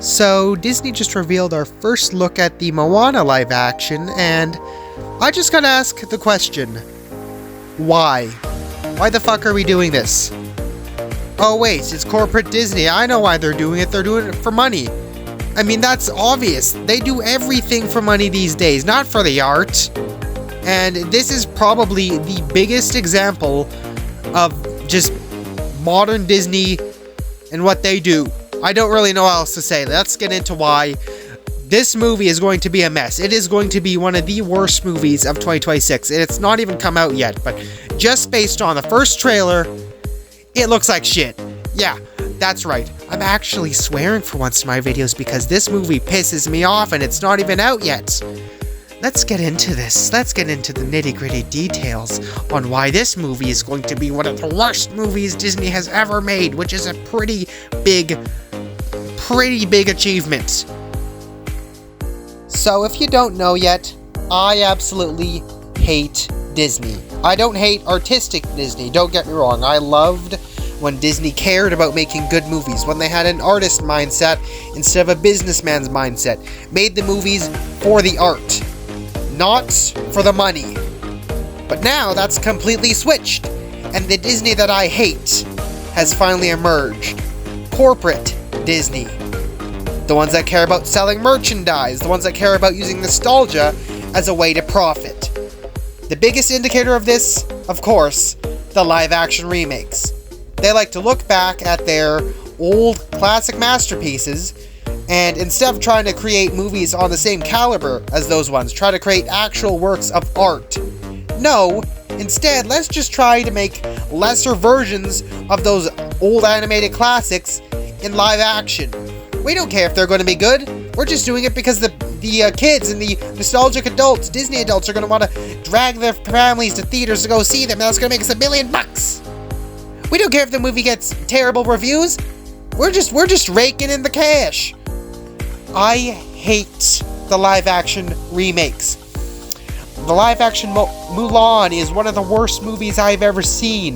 So Disney just revealed our first look at the Moana live action, and I just gotta ask the question, why? Why the fuck are we doing this? Oh wait, it's corporate Disney. I know why they're doing it. They're doing it for money. I mean, that's obvious. They do everything for money these days, not for the art. And this is probably the biggest example of just modern Disney and what they do. I don't really know what else to say. Let's get into why this movie is going to be a mess. It is going to be one of the worst movies of 2026, and it's not even come out yet, but just based on the first trailer, it looks like shit. Yeah, that's right. I'm actually swearing for once in my videos because this movie pisses me off and it's not even out yet. Let's get into this. Let's get into the nitty-gritty details on why this movie is going to be one of the worst movies Disney has ever made, which is a pretty big achievement. So if you don't know yet, I absolutely hate Disney. I don't hate artistic Disney, don't get me wrong. I loved when Disney cared about making good movies, when they had an artist mindset instead of a businessman's mindset, made the movies for the art, not for the money. But now that's completely switched, and the Disney that I hate has finally emerged. Corporate Disney. The ones that care about selling merchandise, the ones that care about using nostalgia as a way to profit. The biggest indicator of this, of course, the live-action remakes. They like to look back at their old classic masterpieces, and instead of trying to create movies on the same caliber as those ones, try to create actual works of art. No, instead, let's just try to make lesser versions of those old animated classics in live action. We don't care if they're going to be good. We're just doing it because the kids and the nostalgic adults, Disney adults, are going to want to drag their families to theaters to go see them, and that's going to make us $1 billion. We don't care if the movie gets terrible reviews. We're just raking in the cash. I hate the live-action remakes. The live-action Mulan is one of the worst movies I've ever seen.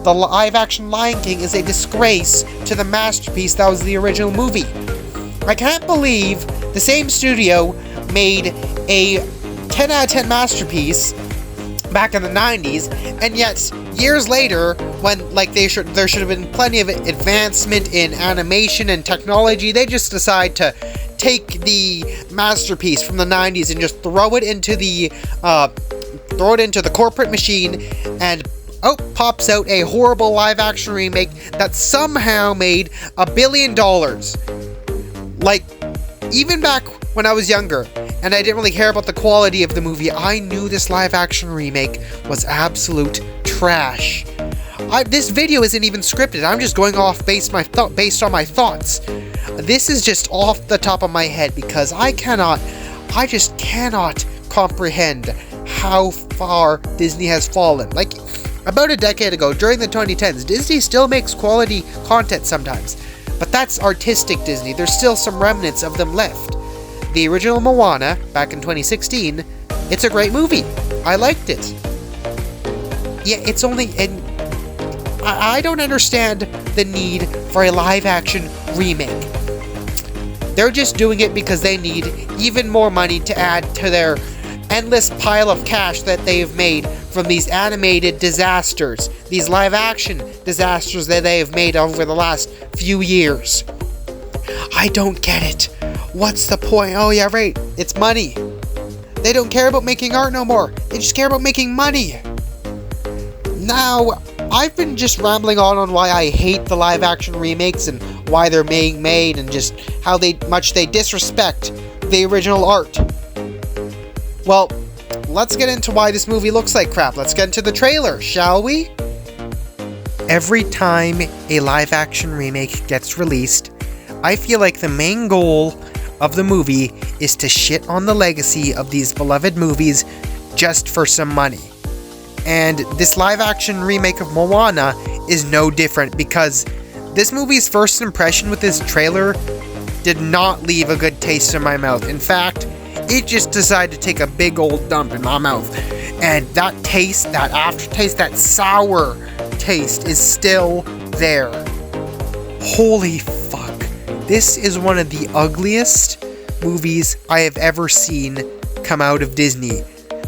The live-action Lion King is a disgrace to the masterpiece that was the original movie. I can't believe the same studio made a 10 out of 10 masterpiece back in the 90s, and yet years later, when there should have been plenty of advancement in animation and technology, they just decide to take the masterpiece from the 90s and just throw it into the corporate machine, and pops out a horrible live-action remake that somehow made $1 billion. Like, even back when I was younger, and I didn't really care about the quality of the movie, I knew this live-action remake was absolute trash. This video isn't even scripted. I'm just going off based on my thoughts. This is just off the top of my head because I just cannot comprehend how far Disney has fallen. Like, about a decade ago, during the 2010s, Disney still makes quality content sometimes, but that's artistic Disney. There's still some remnants of them left. The original Moana, back in 2016, it's a great movie. I liked it. Yeah, it's only... And I don't understand the need for a live-action remake. They're just doing it because they need even more money to add to their endless pile of cash that they've made from these animated disasters, these live-action disasters that they have made over the last few years. I don't get it. What's the point? Oh yeah, right. It's money. They don't care about making art no more. They just care about making money. Now, I've been just rambling on why I hate the live-action remakes and why they're being made and just how much they disrespect the original art. Well, let's get into why this movie looks like crap. Let's get into the trailer, shall we? Every time a live-action remake gets released, I feel like the main goal of the movie is to shit on the legacy of these beloved movies just for some money. And this live-action remake of Moana is no different because this movie's first impression with this trailer did not leave a good taste in my mouth. In fact, it just decided to take a big old dump in my mouth. And that taste, that aftertaste, that sour taste is still there. Holy fuck. This is one of the ugliest movies I have ever seen come out of Disney.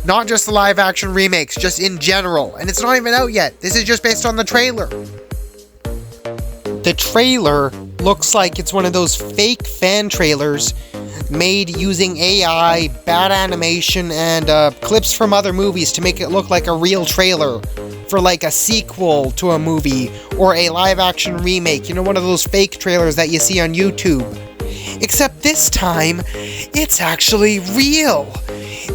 Not just the live action remakes, just in general. And it's not even out yet. This is just based on the trailer. The trailer looks like it's one of those fake fan trailers made using AI, bad animation, and clips from other movies to make it look like a real trailer for like a sequel to a movie or a live action remake. You know, one of those fake trailers that you see on YouTube. Except this time, it's actually real.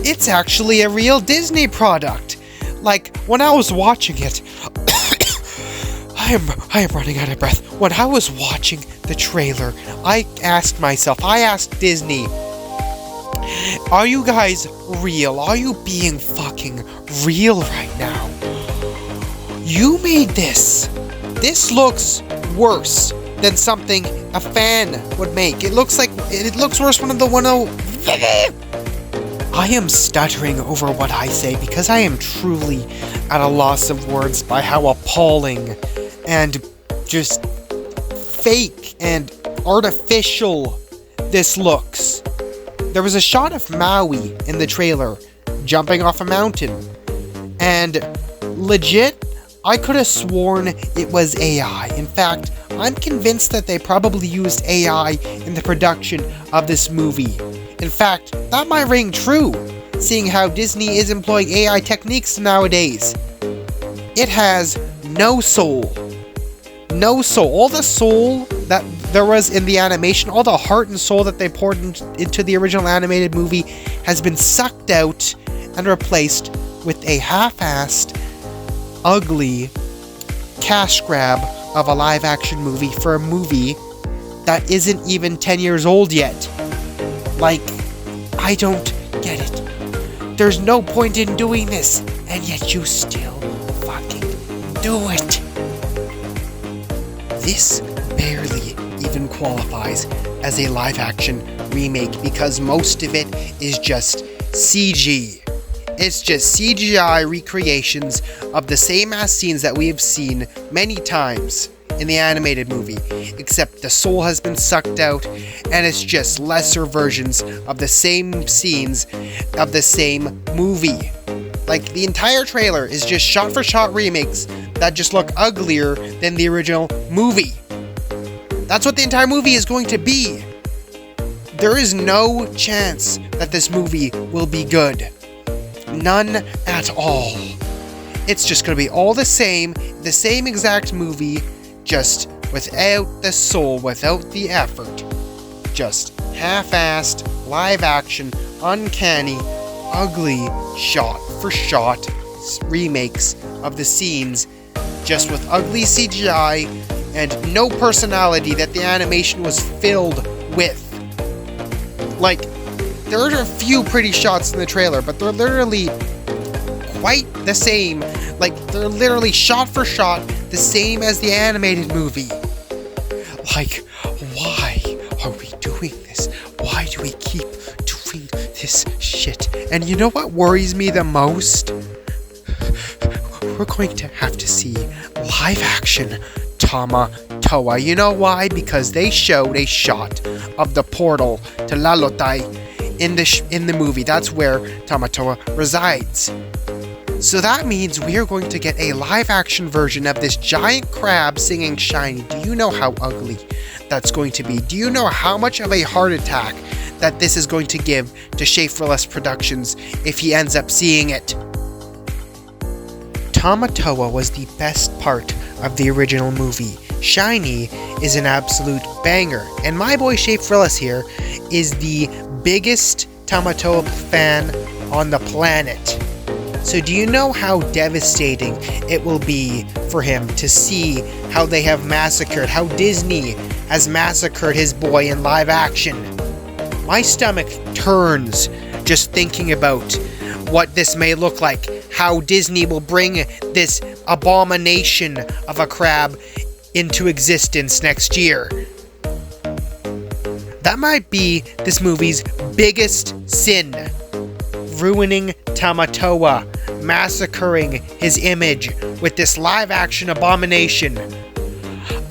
It's actually a real Disney product. Like, when I was watching it, I am running out of breath. When I was watching the trailer, I asked Disney, are you guys real? Are you being fucking real right now? You made this. This looks worse than something a fan would make. It looks worse than I am stuttering over what I say because I am truly at a loss of words by how appalling and just fake and artificial this looks. There was a shot of Maui in the trailer jumping off a mountain, and legit, I could have sworn it was AI. In fact, I'm convinced that they probably used AI in the production of this movie. In fact, that might ring true, seeing how Disney is employing AI techniques nowadays. It has no soul. No soul. All the soul that there was in the animation, all the heart and soul that they poured into the original animated movie has been sucked out and replaced with a half-assed, ugly cash grab of a live-action movie for a movie that isn't even 10 years old yet. Like, I don't get it. There's no point in doing this, and yet you still fucking do it. This barely even qualifies as a live-action remake because most of it is just CG. It's just CGI recreations of the same ass scenes that we have seen many times in the animated movie, except the soul has been sucked out and it's just lesser versions of the same scenes of the same movie. Like, the entire trailer is just shot-for-shot remakes that just look uglier than the original movie. That's what the entire movie is going to be. There is no chance that this movie will be good. None at all. It's just going to be all the same exact movie, just without the soul, without the effort. Just half-assed, live-action, uncanny, ugly, shot-for-shot remakes of the scenes, just with ugly CGI and no personality that the animation was filled with. Like, there are a few pretty shots in the trailer, but they're literally quite the same. Like, they're literally shot for shot the same as the animated movie. Like, why are we doing this? Why do we keep doing this shit? And you know what worries me the most? We're going to have to see live action Tamatoa. You know why? Because they showed a shot of the portal to Lalotai in the movie. That's where Tamatoa resides. So that means we are going to get a live action version of this giant crab singing Shiny. Do you know how ugly that's going to be? Do you know how much of a heart attack that this is going to give to Schaeferless Productions if he ends up seeing it? Tamatoa was the best part of the original movie. Shiny is an absolute banger, and my boy Schaeferless here is the biggest Tamatoa fan on the planet. So do you know how devastating it will be for him to see how they have massacred, how Disney has massacred his boy in live action? My stomach turns just thinking about what this may look like, how Disney will bring this abomination of a crab into existence next year. That might be this movie's biggest sin. Ruining Tamatoa, massacring his image with this live-action abomination.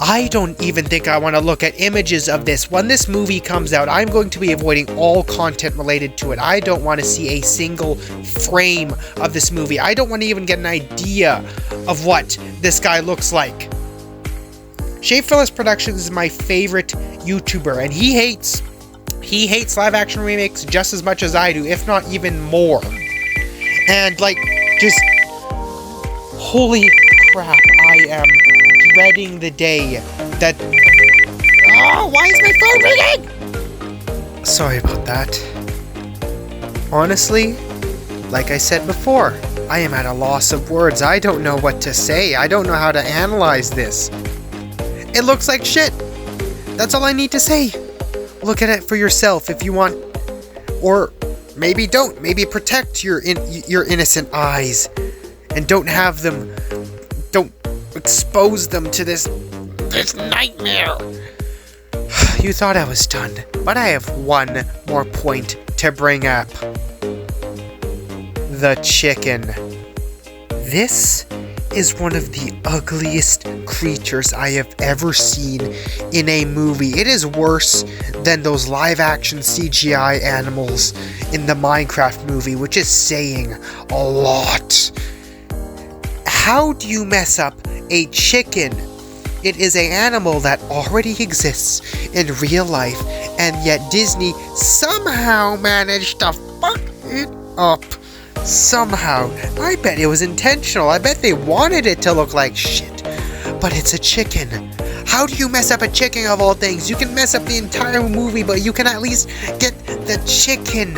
I don't even think I want to look at images of this. When this movie comes out, I'm going to be avoiding all content related to it. I don't want to see a single frame of this movie. I don't want to even get an idea of what this guy looks like. Shea Phillips Productions is my favorite YouTuber, and he hates live-action remakes just as much as I do, if not even more. And, like, just... holy crap, I am dreading the day that... Oh, why is my phone ringing? Sorry about that. Honestly, like I said before, I am at a loss of words. I don't know what to say. I don't know how to analyze this. It looks like shit. That's all I need to say. Look at it for yourself if you want. Or maybe don't. Maybe protect your innocent eyes. And don't expose them to this nightmare. You thought I was done, but I have one more point to bring up. The chicken. This is one of the ugliest creatures I have ever seen in a movie. It is worse than those live-action CGI animals in the Minecraft movie, which is saying a lot. How do you mess up a chicken? It is an animal that already exists in real life, and yet Disney somehow managed to fuck it up. Somehow. I bet it was intentional. I bet they wanted it to look like shit. But it's a chicken. How do you mess up a chicken of all things? You can mess up the entire movie, but you can at least get the chicken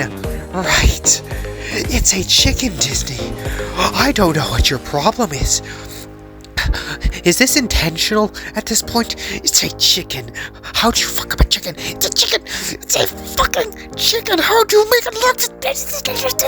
right. It's a chicken, Disney. I don't know what your problem is. Is this intentional at this point? It's a chicken. How'd you fuck up a chicken? It's a chicken. It's a fucking chicken. How'd you make it look? It's a chicken.